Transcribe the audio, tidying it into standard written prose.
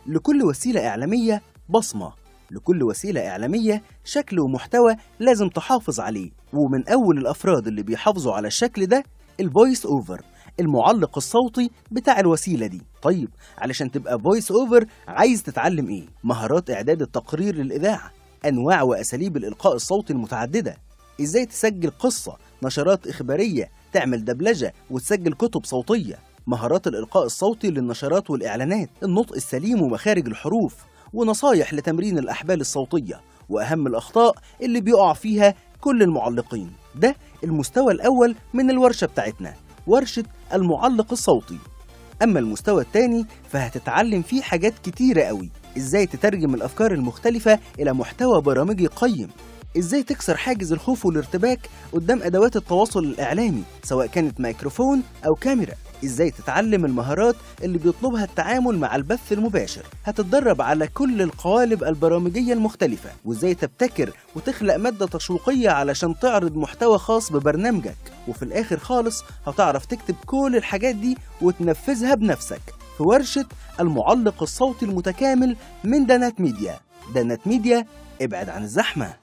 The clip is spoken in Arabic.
لكل وسيلة إعلامية بصمة، لكل وسيلة إعلامية شكل ومحتوى لازم تحافظ عليه، ومن أول الأفراد اللي بيحافظوا على الشكل ده الفويس أوفر، المعلق الصوتي بتاع الوسيلة دي. طيب علشان تبقى فويس أوفر عايز تتعلم إيه؟ مهارات إعداد التقرير للإذاعة، أنواع وأساليب الإلقاء الصوتي المتعددة، إزاي تسجل قصة، نشرات إخبارية، تعمل دبلجة وتسجل كتب صوتية، مهارات الإلقاء الصوتي للنشرات والإعلانات، النطق السليم ومخارج الحروف، ونصايح لتمرين الأحبال الصوتية، وأهم الأخطاء اللي بيقع فيها كل المعلقين. ده المستوى الأول من الورشة بتاعتنا، ورشة المعلق الصوتي. أما المستوى الثاني فهتتعلم فيه حاجات كتيرة قوي، إزاي تترجم الأفكار المختلفة إلى محتوى برامجي قيم، إزاي تكسر حاجز الخوف والارتباك قدام أدوات التواصل الإعلامي سواء كانت ميكروفون أو كاميرا، إزاي تتعلم المهارات اللي بيطلبها التعامل مع البث المباشر، هتتدرب على كل القوالب البرامجية المختلفة، وإزاي تبتكر وتخلق مادة تشويقية علشان تعرض محتوى خاص ببرنامجك، وفي الآخر خالص هتعرف تكتب كل الحاجات دي وتنفذها بنفسك في ورشة المعلق الصوتي المتكامل من دانات ميديا. دانات ميديا، ابعد عن الزحمة.